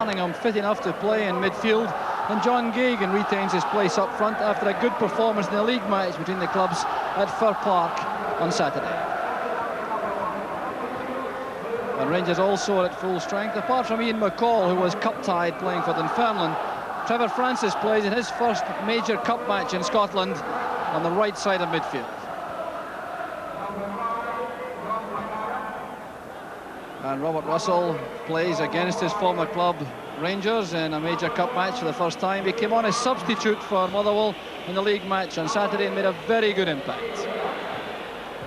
Cunningham fit enough to play in midfield, and John Gagan retains his place up front after a good performance in the league match between the clubs at Fir Park on Saturday. And Rangers also are at full strength, apart from Ian McCall, who was cup-tied playing for Dunfermline. Trevor Francis plays in his first major cup match in Scotland on the right side of midfield. And Robert Russell plays against his former club Rangers in a major cup match for the first time. He came on as substitute for Motherwell in the league match on Saturday and made a very good impact.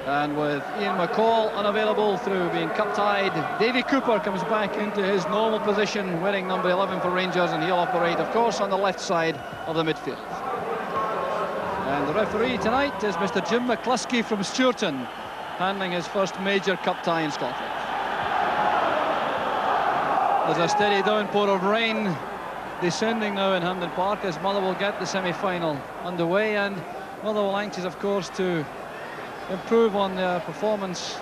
And with Ian McCall unavailable through being cup-tied, Davy Cooper comes back into his normal position, wearing number 11 for Rangers, and he'll operate, of course, on the left side of the midfield. And the referee tonight is Mr. Jim McCluskey from Stewarton, handling his first major cup tie in Scotland. There's a steady downpour of rain descending now in Hampden Park as Motherwell get the semi-final underway, and Motherwell anxious, of course, to improve on their performance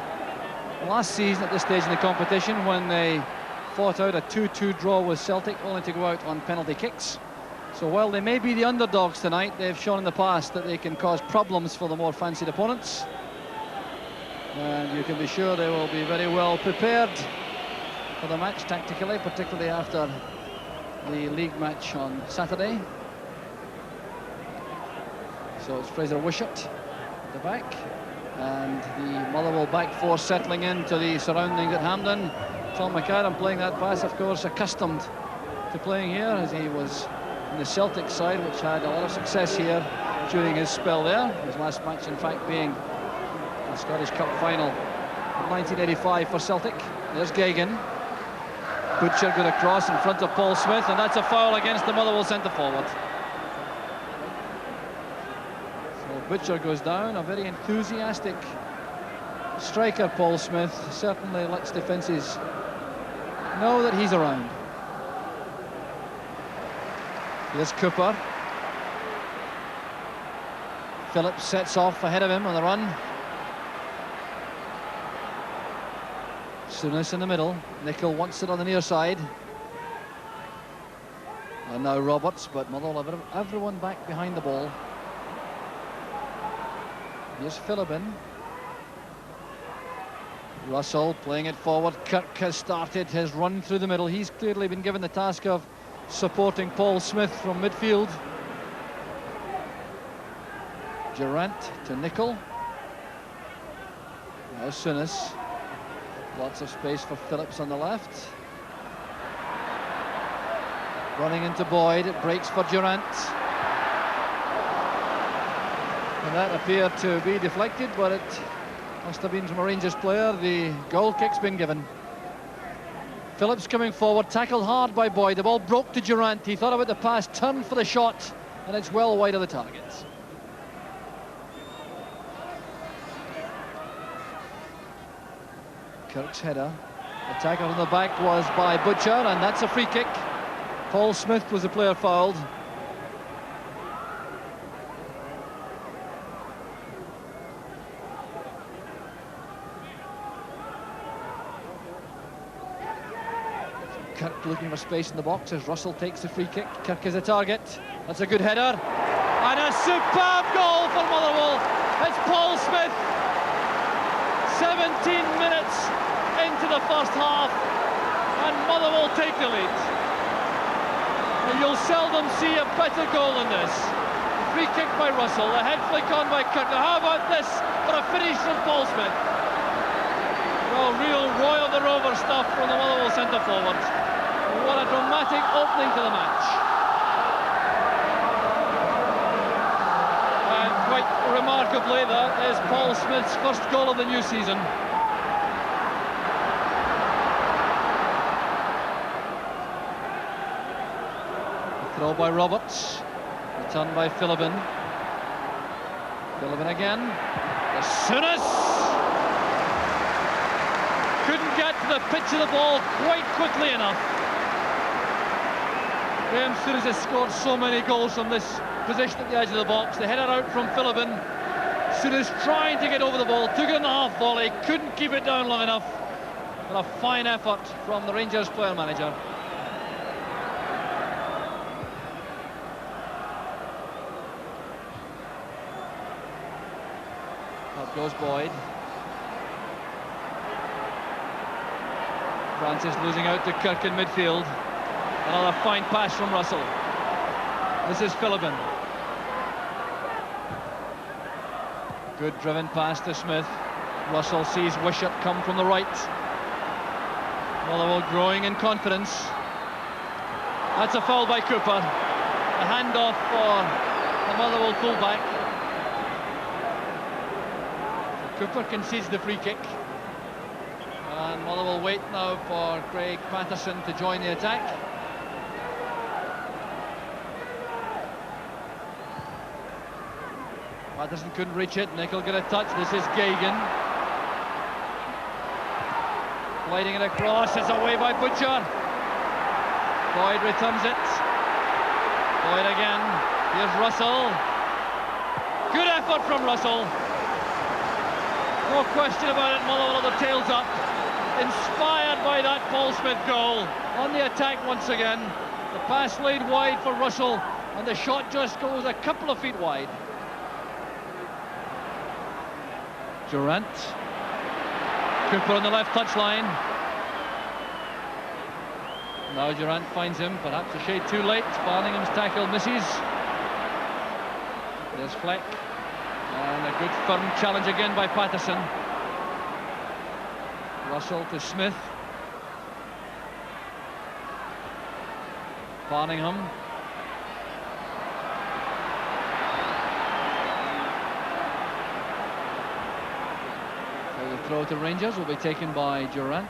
last season at this stage in the competition when they fought out a 2-2 draw with Celtic, only to go out on penalty kicks. So while they may be the underdogs tonight, they've shown in the past that they can cause problems for the more fancied opponents, and you can be sure they will be very well prepared for the match tactically, particularly after the league match on Saturday. So it's Fraser Wishart at the back, and the Motherwell back four settling into the surroundings at Hampden. Tom McAdam playing that pass, of course, accustomed to playing here, as he was in the Celtic side, which had a lot of success here during his spell there. His last match, in fact, being the Scottish Cup final in 1985 for Celtic. There's Gagan. Butcher got across in front of Paul Smith, and that's a foul against the Motherwell centre-forward. So Butcher goes down, a very enthusiastic striker, Paul Smith. Certainly lets defences know that he's around. Here's Cooper. Phillips sets off ahead of him on the run. Souness in the middle. Nicol wants it on the near side. And now Roberts, but Motherwell have everyone back behind the ball. Here's Philibin. Russell playing it forward. Kirk has started his run through the middle. He's clearly been given the task of supporting Paul Smith from midfield. Durant to Nicol. Now Souness. Lots of space for Phillips on the left. Running into Boyd, it breaks for Durant. And that appeared to be deflected, but it must have been from a Rangers player. The goal kick's been given. Phillips coming forward, tackled hard by Boyd. The ball broke to Durant. He thought about the pass, turned for the shot, and it's well wide of the target. Kirk's header. The tackle on the back was by Butcher, and that's a free kick. Paul Smith was the player fouled. Kirk looking for space in the box as Russell takes the free kick. Kirk is a target. That's a good header. And a superb goal for Motherwell. It's Paul Smith. 17 minutes into the first half, and Motherwell take the lead. And you'll seldom see a better goal than this. Free kick by Russell, a head flick on by Kirk. Now how about this for a finish from Paul Smith? Well, real Roy of the Rover stuff from the Motherwell centre-forward. What a dramatic opening to the match. And quite remarkably, that is Paul Smith's first goal of the new season. Throw by Roberts, returned by Philibin. Philibin again. Souness couldn't get to the pitch of the ball quite quickly enough. Graham Souness has scored so many goals from this position at the edge of the box. The header out from Philibin. Souness trying to get over the ball, took it in the half volley, couldn't keep it down long enough. And a fine effort from the Rangers player manager. Goes Boyd. Francis losing out to Kirk in midfield. Another fine pass from Russell. This is Philibin. Good driven pass to Smith. Russell sees Wishart come from the right. Motherwell growing in confidence. That's a foul by Cooper. A handoff for the Motherwell fullback. So Cooper concedes the free kick. And Motherwell wait now for Craig Patterson to join the attack. Patterson couldn't reach it. Nicol get a touch. This is Gagan. Sliding it across. It's away by Butcher. Boyd returns it. Boyd again. Here's Russell. Good effort from Russell. No question about it. Motherwell are the tails up. Inspired by that Paul Smith goal. On the attack once again. The pass laid wide for Russell, and the shot just goes a couple of feet wide. Durant. Cooper on the left touchline. Now Durant finds him, perhaps a shade too late. Barningham's tackle misses. There's Fleck. And a good firm challenge again by Patterson. Russell to Smith. Barningham. So the throw to Rangers will be taken by Durant.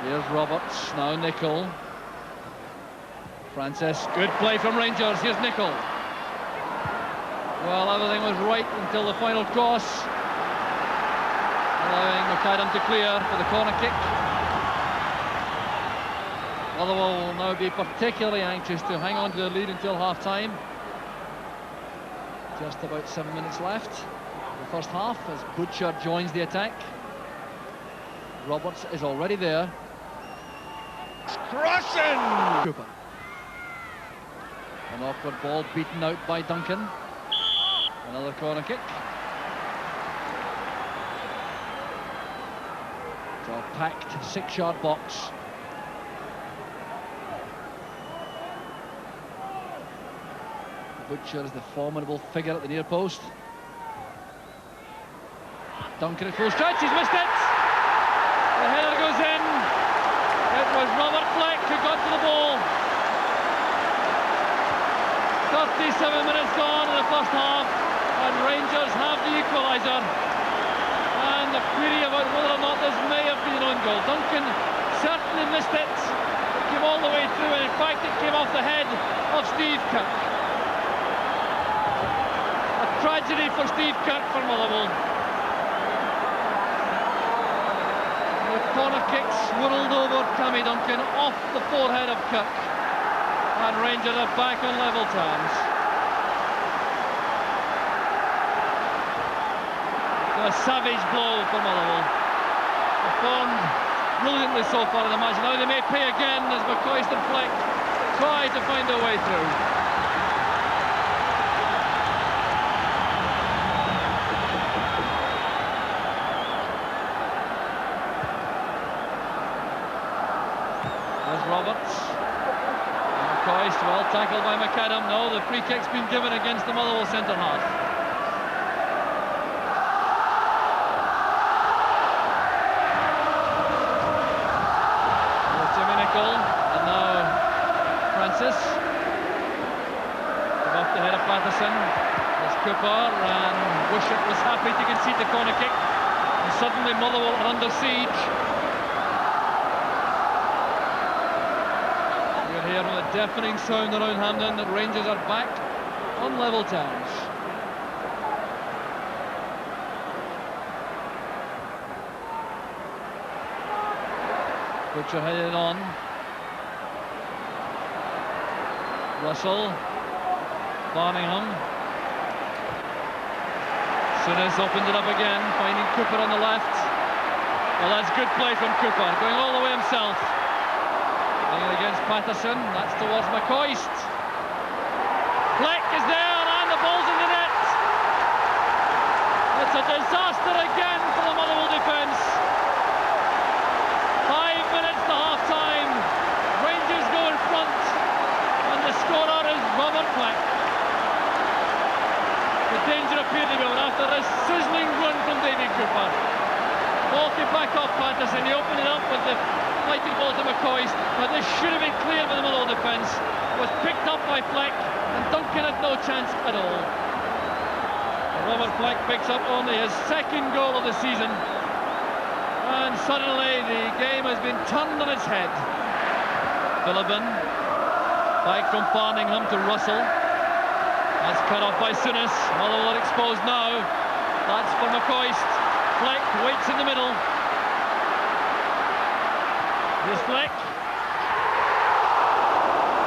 Here's Roberts, now Nicol. Francis, good play from Rangers. Here's Nicol. Well, everything was right until the final cross, allowing McAdam to clear for the corner kick. Motherwell will now be particularly anxious to hang on to the lead until half-time. Just about 7 minutes left. The first half as Butcher joins the attack. Roberts is already there. Crushing! Cooper. An awkward ball beaten out by Duncan. Another corner kick. So a packed 6-yard box. Butcher is the formidable figure at the near post. Duncan at full stretch, he's missed it! The header goes in. It was Robert Fleck who got to the ball. 37 minutes gone in the first half, and Rangers have the equaliser. And the query about whether or not this may have been an own goal. Duncan certainly missed it. It came all the way through, and in fact it came off the head of Steve Kirk. A tragedy for Steve Kirk for Motherwell. The corner kick swirled over Cammy Duncan off the forehead of Kirk, and Rangers are back on level terms. A savage blow for Motherwell. Performed brilliantly so far in the match. Now they may pay again as McCoist and Fleck try to find their way through. There's Roberts. And McCoist, well tackled by McAdam. No, the free kick's been given against the Motherwell centre half. And now Francis. Come off the head of Patterson. There's Cooper, and Wishart was happy to concede the corner kick. And suddenly Motherwell are under siege. You're hearing a deafening sound around Hampden that Rangers are back on level terms. Butcher headed it on. Russell. Barningham. Souness opened it up again, finding Cooper on the left. Well, that's good play from Cooper, going all the way himself. Playing it against Patterson, that's towards McCoist. Fleck is there, and the ball's in the net. It's a disaster again for the Motherwell defence. 5 minutes to half-time. Rangers go in front, and the scorer is Robert Fleck. The danger appeared to be on after a sizzling run from David Cooper. Ball came back off Patterson. He opened it up with the fighting ball to McCoist, but this should have been clear by the Motherwell defence. It was picked up by Fleck, and Duncan had no chance at all. Robert Fleck picks up only his second goal of the season, and suddenly the game has been turned on its head. Phillippen back from Farningham to Russell. That's cut off by Souness. Motherwell are exposed now. That's for McCoist. Fleck waits in the middle. Here's Fleck.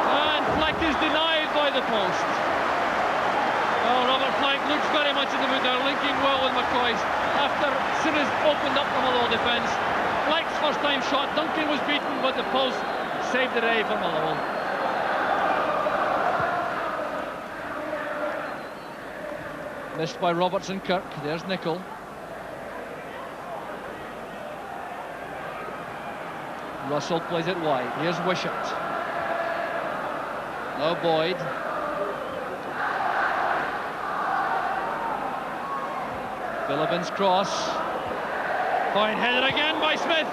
And Fleck is denied by the post. Oh, Robert Fleck looks very much in the mood now, linking well with McCoist. After Souness opened up the Motherwell defence. Fleck's first time shot. Duncan was beaten, but the post saved the day for Motherwell. Missed by Robertson Kirk. There's Nicol. Russell plays it wide. Here's Wishart. No Boyd. Phillippen's cross. Fine headed again by Smith.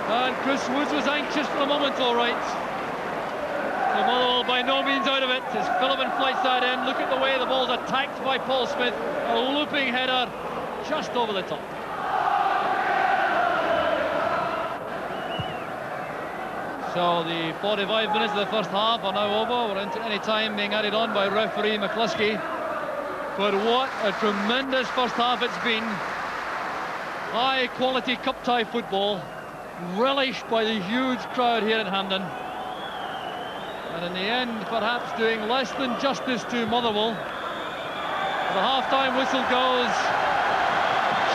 And Chris Woods was anxious for a moment, all right. So Motherwell by no means out of it as Phillippen flights that in. Look at the way the ball's attacked by Paul Smith. A looping header just over the top. So the 45 minutes of the first half are now over. We're into any time being added on by referee McCluskey. But what a tremendous first half it's been. High quality cup tie football, relished by the huge crowd here in Hampden. And in the end, perhaps doing less than justice to Motherwell. The half-time whistle goes.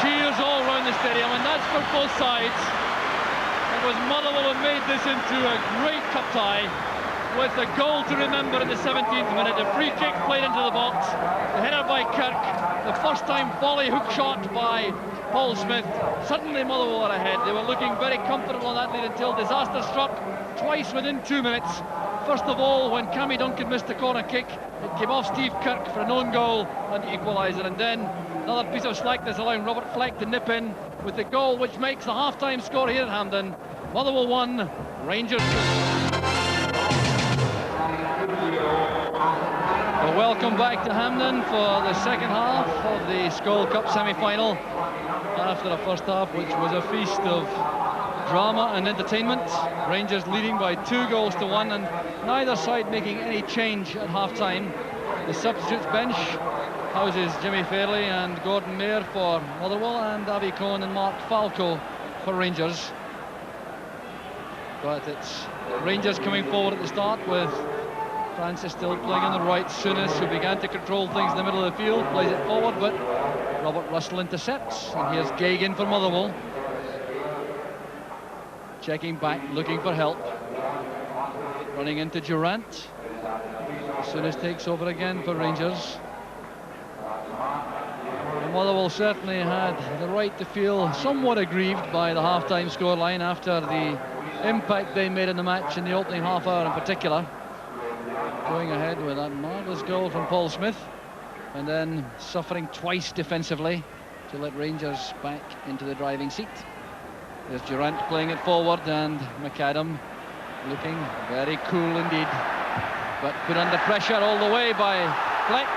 Cheers all round the stadium, and that's for both sides. It was Motherwell who made this into a great cup tie, with a goal to remember in the 17th minute. A free kick played into the box, the header by Kirk, the first time volley hook shot by Paul Smith. Suddenly Motherwell are ahead. They were looking very comfortable on that lead until disaster struck twice within 2 minutes. First of all, when Cammy Duncan missed the corner kick, it came off Steve Kirk for an own goal and the equaliser, and then another piece of slackness allowing Robert Fleck to nip in with the goal which makes the half-time score here at Hampden. Motherwell 1, Rangers 2. Well, welcome back to Hampden for the second half of the Skol Cup semi-final, after a first half which was a feast of drama and entertainment. Rangers leading by 2-1, and neither side making any change at half-time. The substitutes bench houses Jimmy Fairley and Gordon Mayer for Motherwell, and Avi Cohn and Mark Falco for Rangers. But it's Rangers coming forward at the start, with Francis still playing on the right. Souness, who began to control things in the middle of the field, plays it forward, but Robert Russell intercepts. And here's Gagan for Motherwell. Checking back, looking for help. Running into Durant. Souness takes over again for Rangers. And Motherwell certainly had the right to feel somewhat aggrieved by the half-time scoreline after the impact they made in the match in the opening half hour in particular. Going ahead with that marvellous goal from Paul Smith, and then suffering twice defensively to let Rangers back into the driving seat. There's Durant playing it forward, and McAdam looking very cool indeed, but put under pressure all the way by Fleck,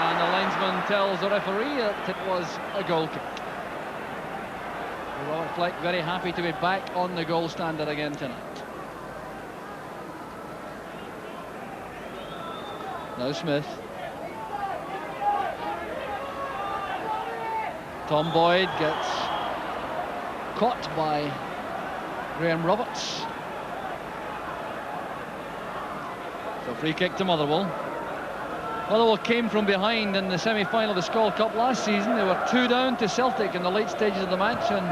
and the linesman tells the referee that it was a goal kick. Robert Fleck very happy to be back on the goal standard again tonight. Now Smith. Tom Boyd gets caught by Graham Roberts. So free kick to Motherwell. Motherwell came from behind in the semi-final of the Skol Cup last season. They were 2 down to Celtic in the late stages of the match and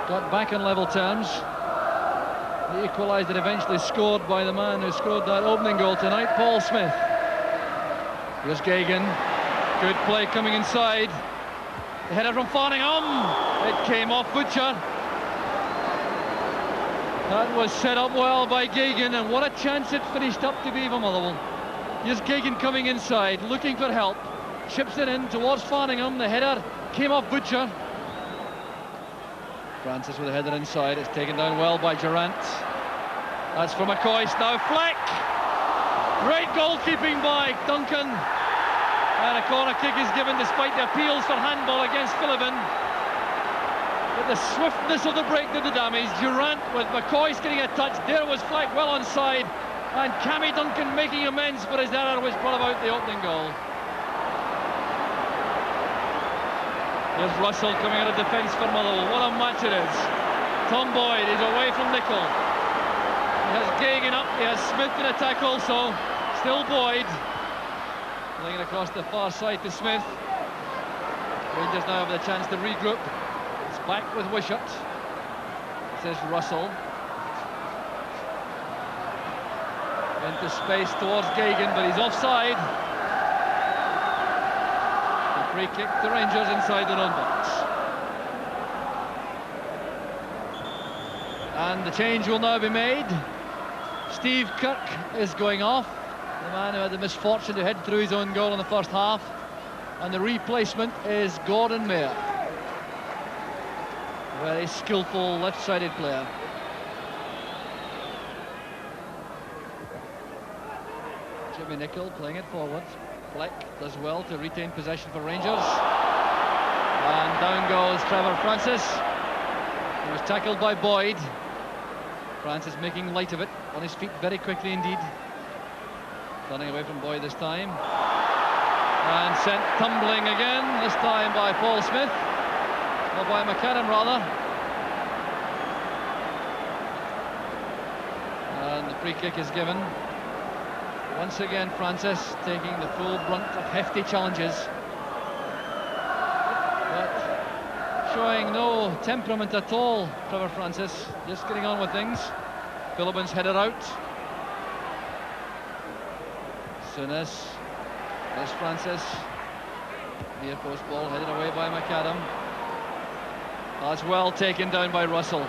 got back on level terms. The equaliser eventually scored by the man who scored that opening goal tonight, Paul Smith. Here's Gagan. Good play coming inside. The header from Farningham. It came off Butcher. That was set up well by Gagan, and what a chance it finished up to be for Motherwell. Here's Gagan coming inside, looking for help. Chips it in towards Farningham. The header came off Butcher. Francis with a header inside. It's taken down well by Durant. That's for McCoist. Now Fleck. Great goalkeeping by Duncan. And a corner kick is given despite the appeals for handball against Philibin. But the swiftness of the break did the damage. Durant with McCoist getting a touch. There was Fleck well onside. And Cammy Duncan making amends for his error, which brought about the opening goal. Here's Russell coming out of defence for Motherwell. What a match it is. Tom Boyd is away from Nicol. He has Gagan up. He has Smith in attack also. Still Boyd. Playing it across the far side to Smith. Rangers now have the chance to regroup. It's back with Wishart. This is Russell. Into space towards Gagan, but he's offside. The free kick to Rangers inside their own box. And the change will now be made. Steve Kirk is going off. The man who had the misfortune to head through his own goal in the first half. And the replacement is Gordon Mayer. Very skillful left-sided player. Jimmy Nicol playing it forward. Fleck does well to retain possession for Rangers. And down goes Trevor Francis. He was tackled by Boyd. Francis making light of it, on his feet very quickly indeed. Running away from Boyd this time. And sent tumbling again, this time by Paul Smith. Or by McAdam rather. And the free kick is given. Once again Francis taking the full brunt of hefty challenges. But showing no temperament at all, Trevor Francis. Just getting on with things. Philibin's headed out. Souness. There's Francis. Near post ball headed away by McAdam. As well taken down by Russell.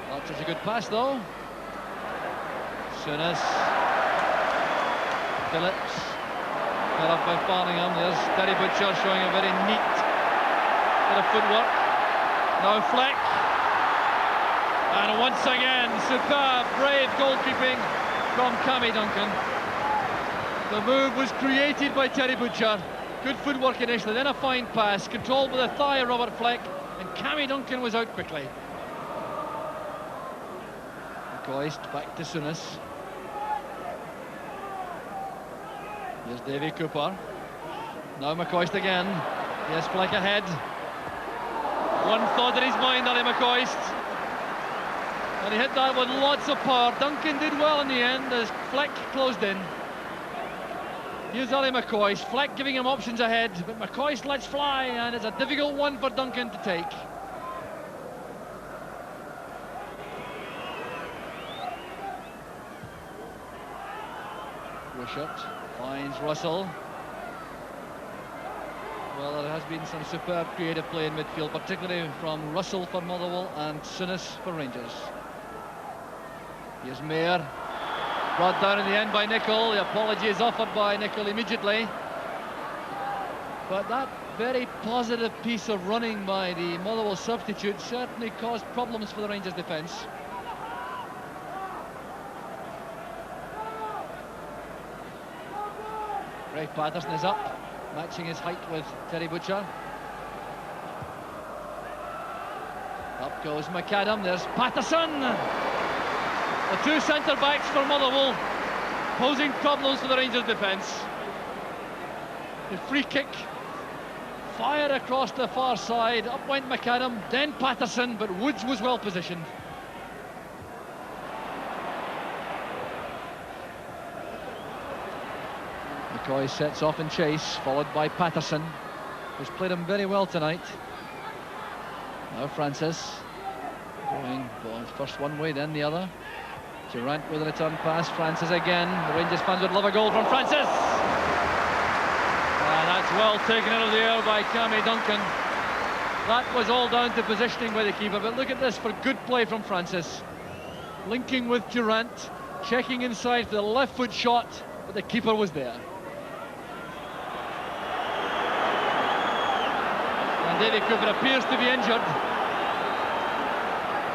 Not such a good pass though. Souness. Phillips. Cut off by Farningham. There's Terry Butcher showing a very neat bit of footwork. Now Fleck. And once again, superb, brave goalkeeping from Cammy Duncan. The move was created by Terry Butcher. Good footwork initially, then a fine pass, controlled with a thigh of Robert Fleck, and Cammy Duncan was out quickly. McCoist back to Souness. Here's Davy Cooper. Now McCoist again. Yes, Fleck ahead. One thought in his mind, Ali McCoist. And he hit that with lots of power. Duncan did well in the end as Fleck closed in. Here's Ali McCoist. Fleck giving him options ahead, but McCoist lets fly, and it's a difficult one for Duncan to take. Wishart finds Russell. Well, there has been some superb creative play in midfield, particularly from Russell for Motherwell and Souness for Rangers. Here's Mayer. Brought down in the end by Nicol. The apology is offered by Nicol immediately. But that very positive piece of running by the Motherwell substitute certainly caused problems for the Rangers defence. Ray Patterson is up, matching his height with Terry Butcher. Up goes McAdam. There's Patterson. The two centre-backs for Motherwell posing problems for the Rangers defence. The free kick fired across the far side. Up went McAdam, then Patterson, but Woods was well positioned. McCoy sets off in chase, followed by Patterson, who's played him very well tonight. Now Francis going first one way, then the other. Durant with a return pass. Francis again. The Rangers fans would love a goal from Francis. That's Well taken out of the air by Cammy Duncan. That was all down to positioning by the keeper, but look at this for good play from Francis. Linking with Durant, checking inside for the left foot shot, but the keeper was there. And Davy Cooper appears to be injured.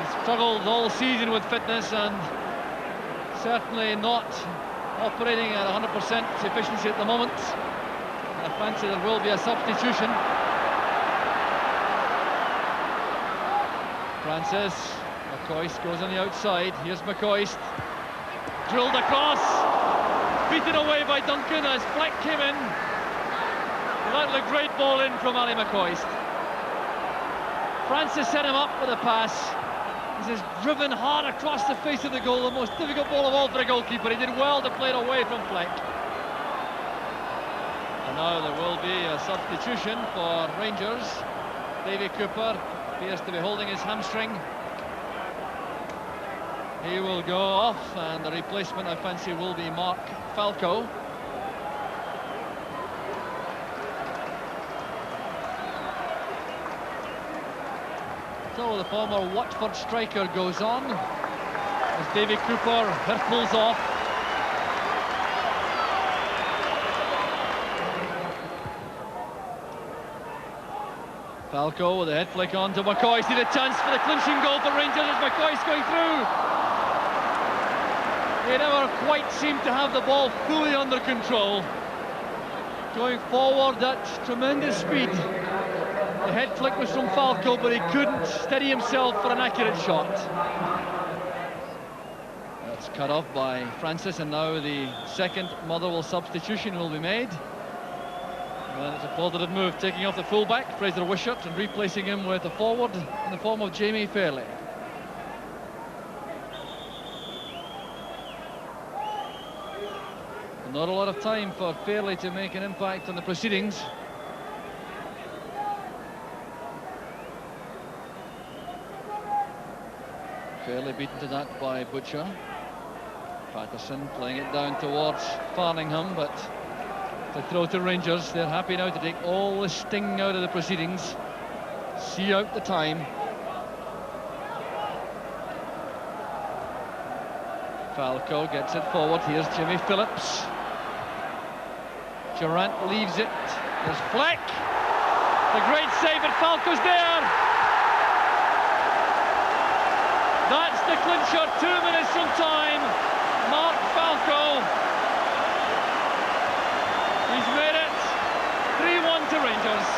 He's struggled all season with fitness and certainly not operating at 100% efficiency at the moment. I fancy there will be a substitution. Francis, McCoist goes on the outside. Here's McCoist, drilled across, beaten away by Duncan as Fleck came in. That was a great ball in from Ali McCoist. Francis set him up with a pass. This is driven hard across the face of the goal, the most difficult ball of all for a goalkeeper. He did well to play it away from Fleck. And now there will be a substitution for Rangers. Davy Cooper appears to be holding his hamstring. He will go off, and the replacement, I fancy, will be Mark Falco. So the former Watford striker goes on as Davy Cooper hurtles off. Falco with a head flick on to McCoist. Need a chance for the clinching goal for Rangers as McCoist going through. He never quite seemed to have the ball fully under control. Going forward at tremendous speed. The head flick was from Falco, but he couldn't steady himself for an accurate shot. That's cut off by Francis, and now the second Motherwell substitution will be made. And it's a positive move, taking off the fullback, Fraser Wishart, and replacing him with a forward in the form of Jamie Fairley. Not a lot of time for Fairley to make an impact on the proceedings. Fairly beaten to that by Butcher. Patterson playing it down towards Farningham, but to throw to Rangers. They're happy now to take all the sting out of the proceedings, see out the time. Falco gets it forward. Here's Jimmy Phillips. Durant leaves it. There's Fleck. The great save, but Falco's there. That's the clincher, 2 minutes from time. Mark Falco. He's made it 3-1 to Rangers.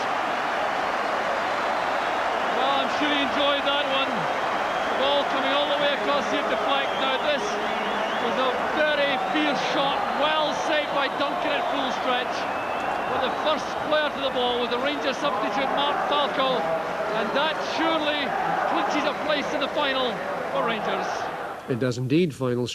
Well, I'm sure he enjoyed that one. The ball coming all the way across here to Fleck. Now this was a very fierce shot, well saved by Duncan at full stretch. But the first player to the ball was the Rangers substitute Mark Falco, and that surely clinches a place in the final for Rangers. It does indeed, final.